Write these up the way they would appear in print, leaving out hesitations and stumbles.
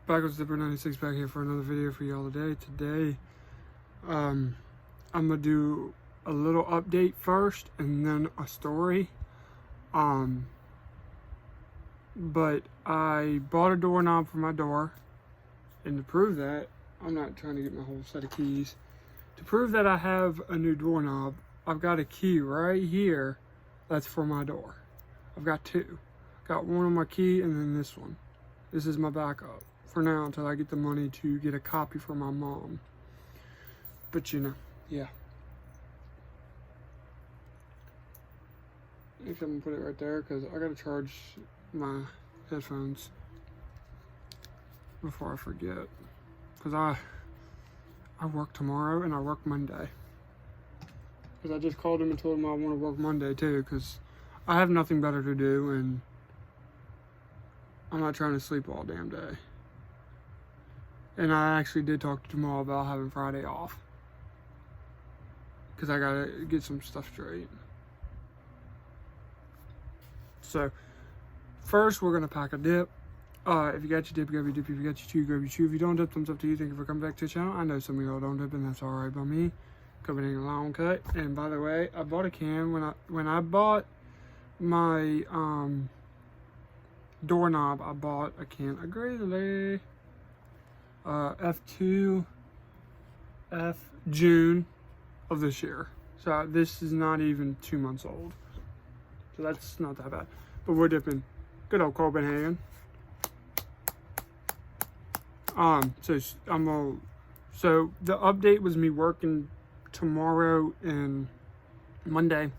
Back with Zipper 96 back here for another video for y'all today. Today, I'm gonna do a little update first and then a story. But I bought a doorknob for my door, and to prove that, I'm not trying to get my whole set of keys. To prove that I have a new doorknob, I've got a key right here that's for my door. I've got two. Got one on my key and then this one. This is my backup for now until I get the money to get a copy for my mom. But you know, yeah. I think I'm gonna put it right there because I gotta charge my headphones before I forget. Because I work tomorrow and I work Monday. Because I just called him and told him I want to work Monday too, because I have nothing better to do and I'm not trying to sleep all damn day. And I actually did talk to Jamal about having Friday off, because I gotta get some stuff straight. So, first we're gonna pack a dip. If you got your dip, grab your dip. If you got your chew, grab your chew. If you don't dip, thumbs up to you. Thank you for coming back to the channel. I know some of y'all don't dip, and that's alright by me. Coming in a long cut. And by the way, I bought a can when I bought my doorknob. I bought a can of Grizzly. F2 June of this year. So this is not even 2 months old. So that's not that bad. But we're dipping good old Copenhagen. So the update was me working tomorrow and Monday.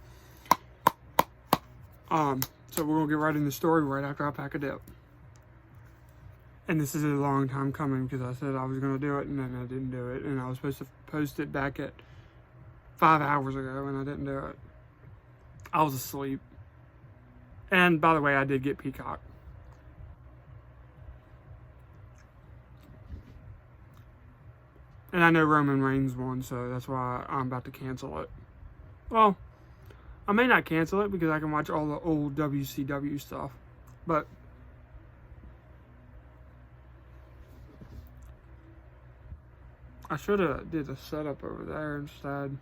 So we're gonna get right in the story right after I pack a dip. And this is a long time coming because I said I was gonna do it and then I didn't do it. And I was supposed to post it back at 5 hours ago and I didn't do it. I was asleep. And by the way, I did get Peacock. And I know Roman Reigns won, so that's why I'm about to cancel it. Well, I may not cancel it because I can watch all the old WCW stuff. But I should have did a setup over there instead.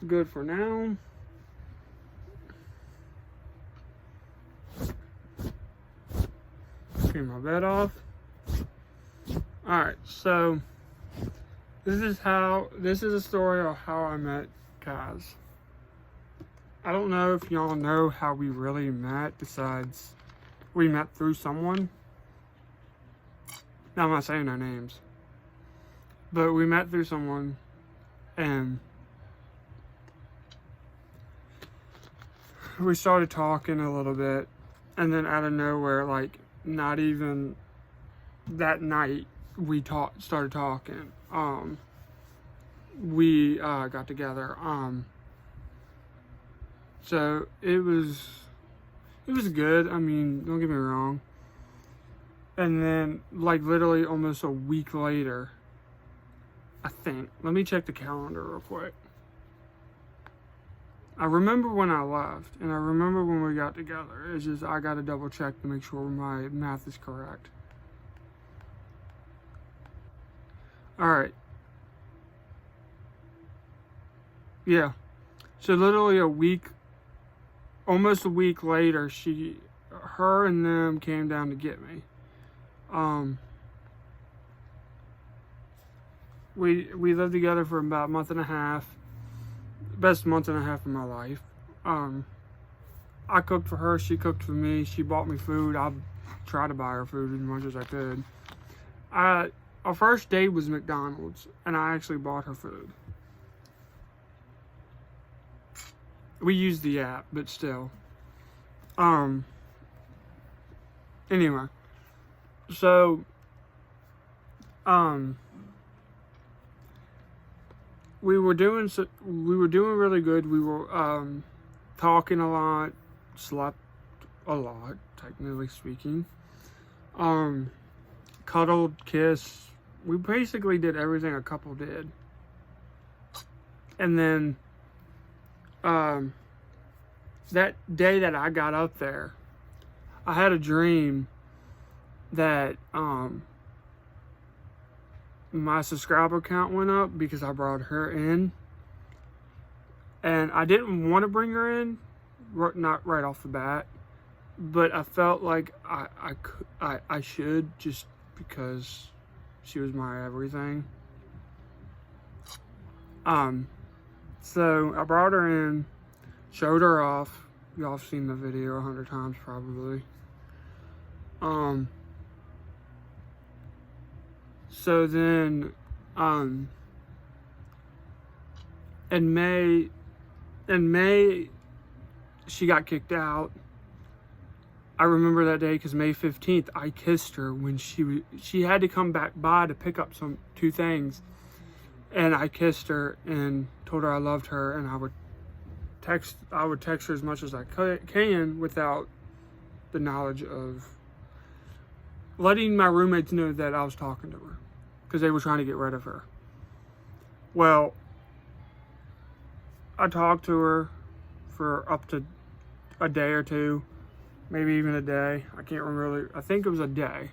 Good for now. Clean my bed off. Alright, so this is a story of how I met Kaz. I don't know if y'all know how we really met, besides we met through someone. Now I'm not saying their names. But we met through someone and we started talking a little bit, and then out of nowhere, like not even that night, we started talking. We got together. So it was good. I mean, don't get me wrong. And then, like literally almost a week later, I think. Let me check the calendar real quick. I remember when I left, and I remember when we got together. It's just I gotta double check to make sure my math is correct. Alright. Yeah. So literally almost a week later, her and them came down to get me. We lived together for about a month and a half. Best month and a half of my life. I cooked for her, she cooked for me, she bought me food. I tried to buy her food as much as I could. Our first date was McDonald's, and I actually bought her food. We used the app, but still. Anyway. So, we were doing really good. We were talking a lot, slept a lot, technically speaking. Cuddled, kissed. We basically did everything a couple did. And then that day that I got up there, I had a dream that my subscriber count went up because I brought her in, and I didn't want to bring her in, not right off the bat, but I felt like I should, just because she was my everything. So I brought her in, showed her off. Y'all have seen the video 100 times probably. So then, in May, she got kicked out. I remember that day because May 15th, I kissed her when she had to come back by to pick up two things. And I kissed her and told her I loved her, and I would text her as much as I can without the knowledge of letting my roommates know that I was talking to her, because they were trying to get rid of her. Well, I talked to her for up to a day or two, maybe even a day. I can't remember. I think it was a day.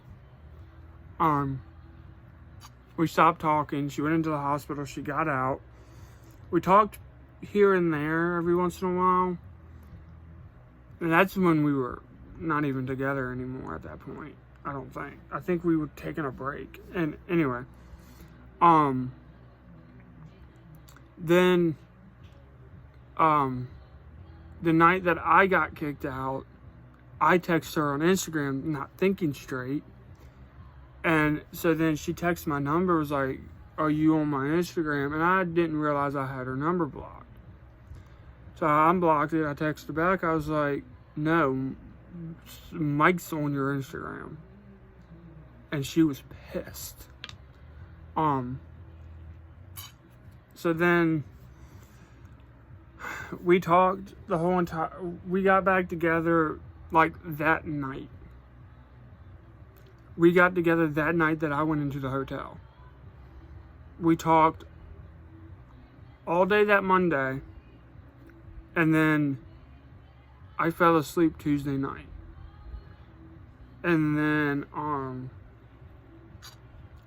We stopped talking. She went into the hospital. She got out. We talked here and there every once in a while. And that's when we were not even together anymore at that point. I don't think. I think we were taking a break. And anyway. Then, the night that I got kicked out, I texted her on Instagram, not thinking straight. And so then she texted my number, was like, "Are you on my Instagram?" And I didn't realize I had her number blocked. So I unblocked it. I texted her back. I was like, "No, Mike's on your Instagram." And she was pissed. So then we talked the whole entire, we got back together like that night. We got together that night that I went into the hotel. We talked all day that Monday, and then I fell asleep Tuesday night. And then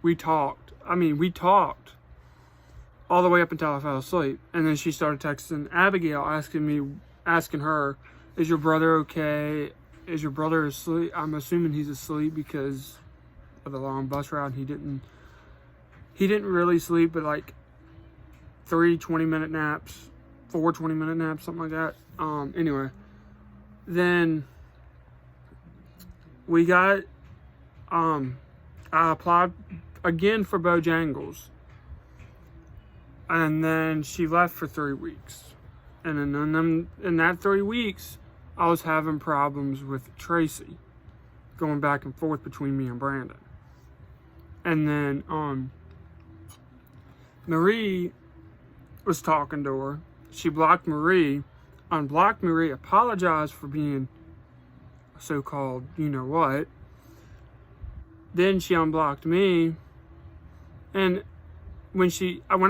we talked all the way up until I fell asleep. And then she started texting Abigail, asking her, "Is your brother okay? Is your brother asleep?" I'm assuming he's asleep because of the long bus ride. He didn't really sleep, but like 3 20-minute naps, 4 20-minute naps, something like that. Anyway, then we got, I applied again for Bojangles. And then she left for 3 weeks. And then in that 3 weeks, I was having problems with Tracy, going back and forth between me and Brandon. And then Marie was talking to her. She blocked Marie, unblocked Marie, apologized for being a so-called you-know-what. Then she unblocked me. And when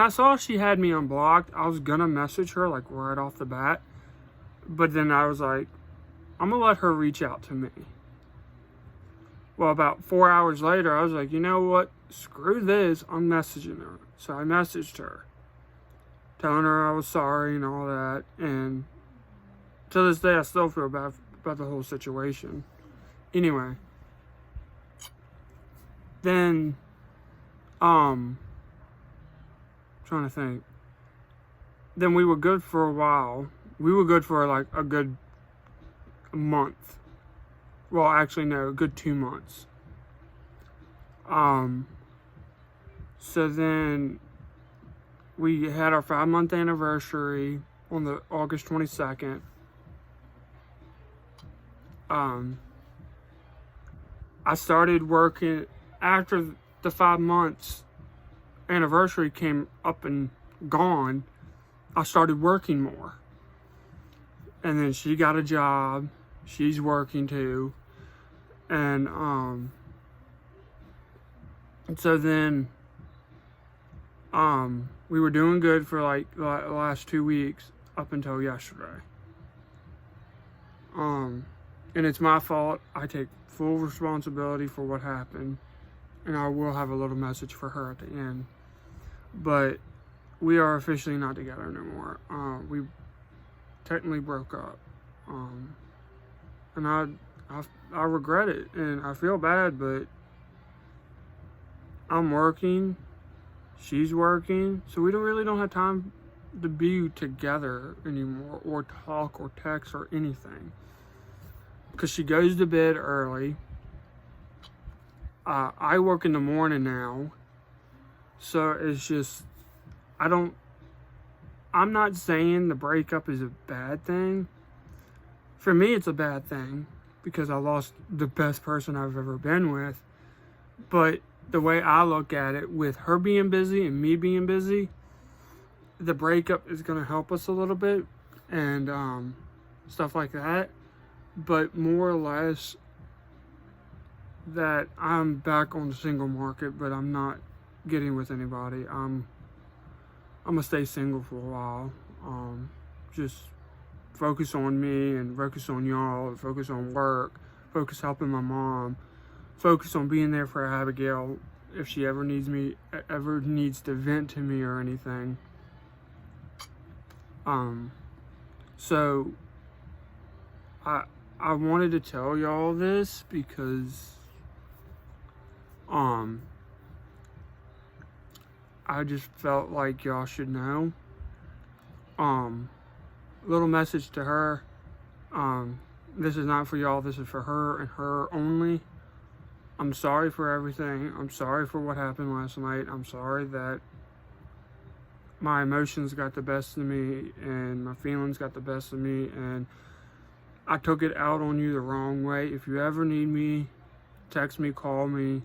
I saw she had me unblocked, I was gonna message her like right off the bat. But then I was like, I'm gonna let her reach out to me. Well, about 4 hours later, I was like, you know what? Screw this. I'm messaging her. So I messaged her, telling her I was sorry and all that. And to this day, I still feel bad about the whole situation. Anyway. Then, trying to think. Then we were good for a while. We were good for like a good month. Well, actually, no, a good 2 months. So then we had our 5-month anniversary on the August 22nd. I started working after the 5 months anniversary came up and gone. I started working more. And then she got a job. She's working too. And so then we were doing good for like the last 2 weeks up until yesterday. And it's my fault. I take full responsibility for what happened, and I will have a little message for her at the end. But we are officially not together no more. We technically broke up, and I regret it, and I feel bad. But I'm working, she's working, so we don't have time to be together anymore, or talk, or text, or anything. Because she goes to bed early. I work in the morning now, so it's just, I'm not saying the breakup is a bad thing. For me, it's a bad thing, because I lost the best person I've ever been with. But the way I look at it, with her being busy and me being busy, the breakup is going to help us a little bit, and stuff like that. But more or less, that I'm back on the single market, but I'm not getting with anybody. I'm gonna stay single for a while. Just focus on me, and focus on y'all, and focus on work, focus helping my mom, focus on being there for Abigail if she ever needs me, ever needs to vent to me or anything. So I wanted to tell y'all this because I just felt like y'all should know. Little message to her. This is not for y'all, this is for her and her only. I'm sorry for everything. I'm sorry for what happened last night. I'm sorry that my emotions got the best of me, and my feelings got the best of me, and I took it out on you the wrong way. If you ever need me, text me, call me.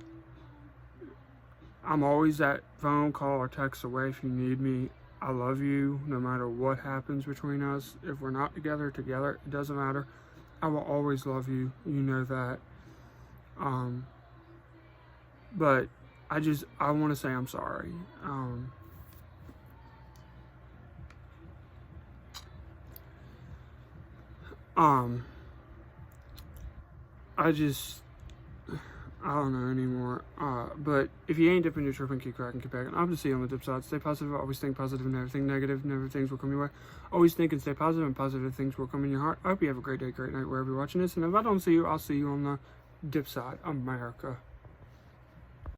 I'm always that phone call or text away if you need me. I love you no matter what happens between us. If we're not together, it doesn't matter. I will always love you. You know that. But I want to say I'm sorry. I don't know anymore. But if you ain't dipping your trip and keep cracking, keep back. I'll just see you on the dip side. Stay positive. Always think positive. Never think negative. Never things will come your way. Always think and stay positive, and positive things will come in your heart. I hope you have a great day, great night, wherever you're watching this. And if I don't see you, I'll see you on the dip side. America.